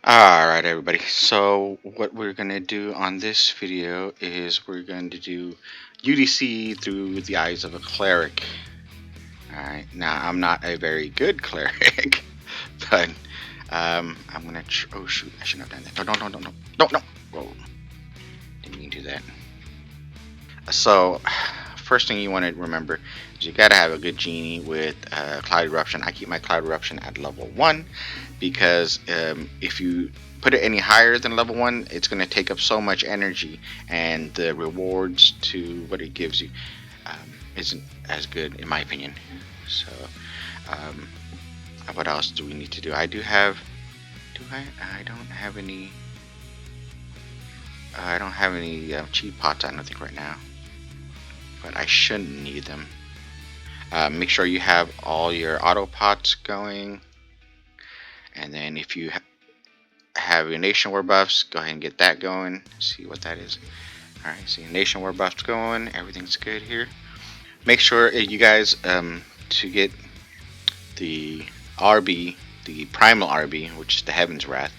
Alright everybody, so what we're going to do on this video is we're going to do UDC through the eyes of a cleric. Alright, now I'm not a very good cleric, but I'm going to, oh shoot, I shouldn't have done that. No, whoa, didn't mean to do that. So, first thing you want to remember is you got to have a good genie with Cloud Eruption. I keep my Cloud Eruption at level 1 because if you put it any higher than level 1, it's going to take up so much energy, and the rewards to what it gives you isn't as good in my opinion. So, what else do we need to do? I do have, I don't have any, cheat pots, I don't think right now, but I shouldn't need them. Make sure you have all your auto pots going, and then if you have your nation war buffs, go ahead and get that going. See what that is. Alright, see nation war buffs going, everything's good here. Make sure you guys to get the RB, the primal RB, which is the Heaven's Wrath.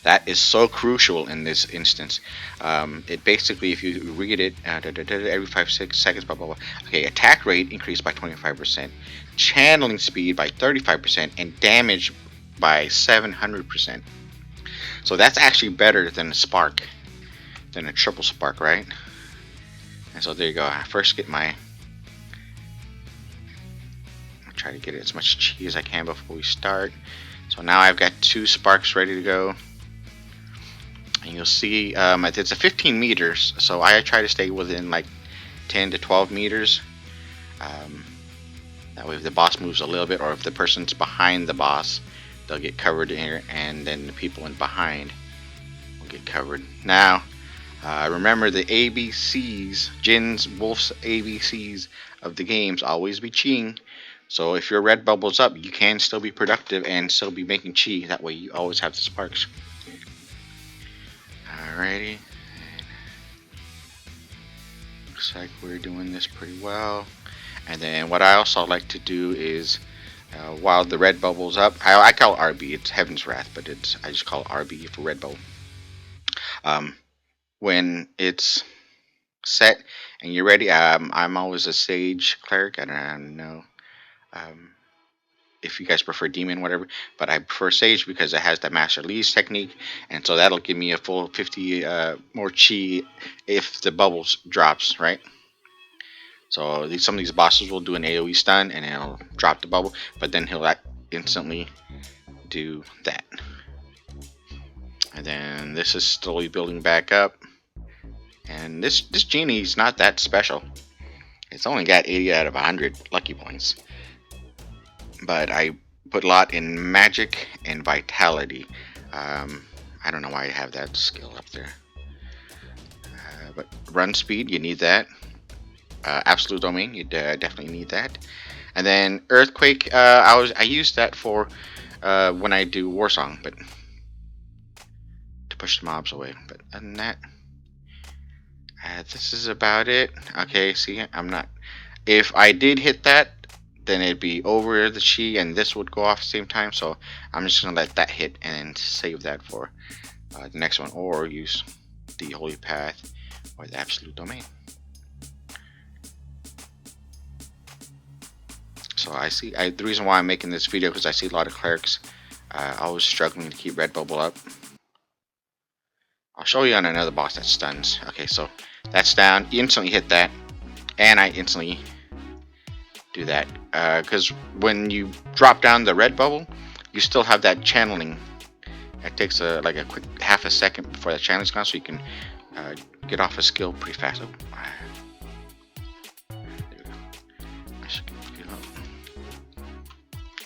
That is so crucial in this instance. It basically, if you read it, every 5-6 seconds, blah blah blah. Okay, attack rate increased by 25%, channeling speed by 35%, and damage by 700%. So that's actually better than a spark, than a triple spark, right? And so there you go. I first get my, I'll try to get as much chi as I can before we start. So now I've got 2 sparks ready to go. And you'll see it's a 15 meters, so I try to stay within like 10 to 12 meters. That way if the boss moves a little bit, or if the person's behind the boss, they'll get covered in here, and then the people in behind will get covered. Now, remember the ABCs, Jinwolfe's ABCs of the games, always be chiing. So if your red bubble's up, you can still be productive and still be making chi. That way you always have the sparks. Alrighty. Looks like we're doing this pretty well. And then what I also like to do is, while the red bubble's up, I call it RB. It's Heaven's Wrath, but I just call it RB for red bubble. When it's set and you're ready, I'm always a sage cleric. I don't know if you guys prefer demon, whatever, but I prefer sage because it has that master leads technique, and so that'll give me a full 50 more chi if the bubbles drops, right? So some of these bosses will do an AoE stun and it'll drop the bubble, but then he'll instantly do that. And then this is slowly building back up, and this genie is not that special. It's only got 80 out of 100 lucky points, but I put a lot in magic and vitality. I don't know why I have that skill up there, but run speed, you need that. Absolute domain, you definitely need that. And then earthquake, I use that for when I do Warsong, but to push the mobs away. But other than that, this is about it. Okay, see, I'm not. If I did hit that, then it'd be over the chi, and this would go off at the same time. So I'm just gonna let that hit and save that for the next one, or use the Holy Path or the Absolute Domain. So I see, the reason why I'm making this video, because I see a lot of clerics always struggling to keep red bubble up. I'll show you on another boss that stuns. Okay, so that's down. You instantly hit that, and I instantly do that. Because when you drop down the red bubble, you still have that channeling. It takes like a quick half a second before that channeling's gone, so you can get off a skill pretty fast.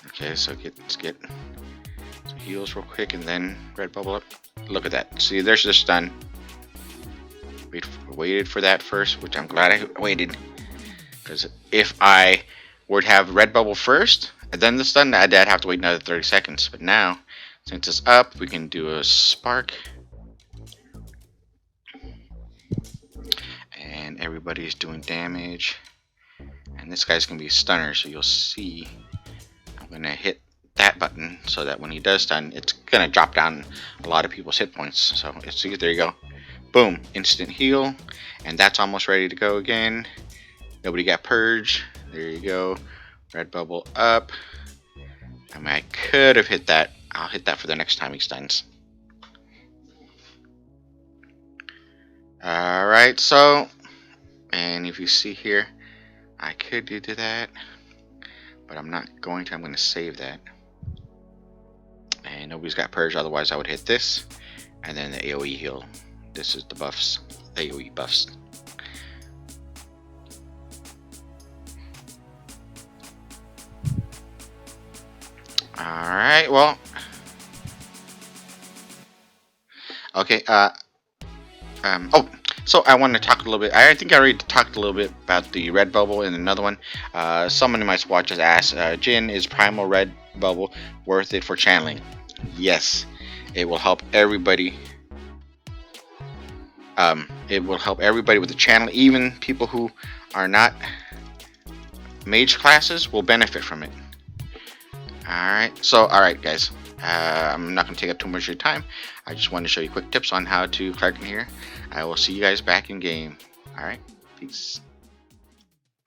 Okay, so let's get some heals real quick, and then red bubble up. Look at that. See, there's the stun. Waited for that first, which I'm glad I waited, because if I were to have red bubble first and then the stun, I'd have to wait another 30 seconds. But now, since it's up, we can do a spark, and everybody's doing damage. And this guy's gonna be a stunner, so you'll see I'm gonna hit that button so that when he does stun, it's gonna drop down a lot of people's hit points. So there you go. Boom, instant heal, and that's almost ready to go again. Nobody got purge. There you go. Red bubble up. I mean, I could have hit that. I'll hit that for the next time he stuns. Alright, so, and if you see here, I could do that, but I'm not going to. I'm going to save that. And nobody's got purge, otherwise I would hit this, and then the AoE heal. This is the buffs, AoE buffs. Alright, well, okay, oh, so I want to talk a little bit. I think I already talked a little bit about the red bubble in another one. Someone in my squad just asked, Jin, is primal red bubble worth it for channeling? Yes, it will help everybody. It will help everybody with the channel. Even people who are not mage classes will benefit from it. Alright, so alright guys. I'm not going to take up too much of your time. I just wanted to show you quick tips on how to Clericing here. I will see you guys back in game. Alright, peace.